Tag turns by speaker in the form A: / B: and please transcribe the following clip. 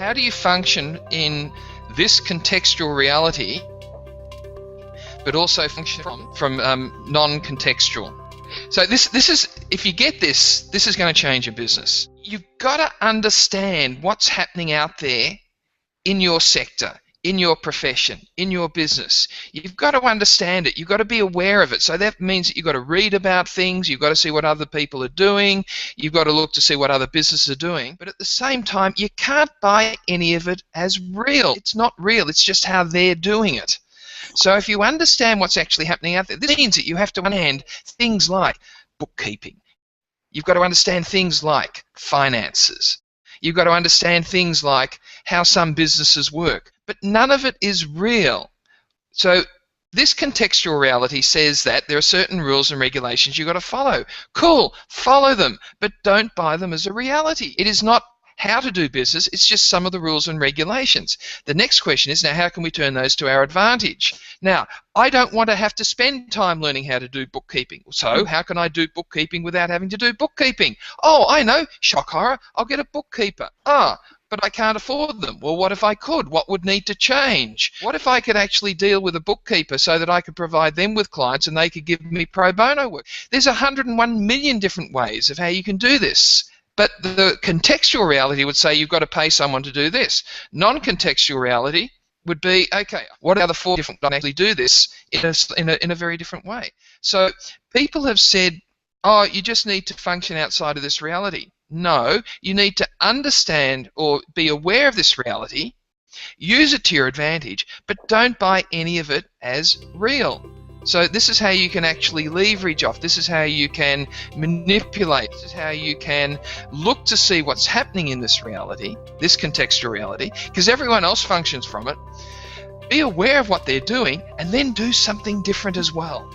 A: how do you function in this contextual reality, but also function from non-contextual? So this is, if you get this is going to change your business. You've got to understand what's happening out there in your sector, in your profession, in your business. You've got to understand it. You've got to be aware of it. So that means that you've got to read about things. You've got to see what other people are doing. You've got to look to see what other businesses are doing. But at the same time, you can't buy any of it as real. It's not real. It's just how they're doing it. So if you understand what's actually happening out there, this means that you have to understand things like bookkeeping. You've got to understand things like finances. You've got to understand things like how some businesses work. But none of it is real. So this contextual reality says that there are certain rules and regulations you've got to follow. Cool, follow them, but don't buy them as a reality. It is not how to do business, it's just some of the rules and regulations. The next question is, now how can we turn those to our advantage? Now, I don't want to have to spend time learning how to do bookkeeping. So how can I do bookkeeping without having to do bookkeeping? Oh, I know, shock horror, I'll get a bookkeeper. But I can't afford them. Well, what if I could? What would need to change? What if I could actually deal with a bookkeeper so that I could provide them with clients and they could give me pro bono work? There's 101 million different ways of how you can do this. But the contextual reality would say you've got to pay someone to do this. Non-contextual reality would be, okay, what are the 4 different ways to actually do this in a very different way? So people have said, oh, you just need to function outside of this reality. No, you need to understand or be aware of this reality, use it to your advantage, but don't buy any of it as real. So this is how you can actually leverage off. This is how you can manipulate. This is how you can look to see what's happening in this reality, this contextual reality, because everyone else functions from it. Be aware of what they're doing and then do something different as well.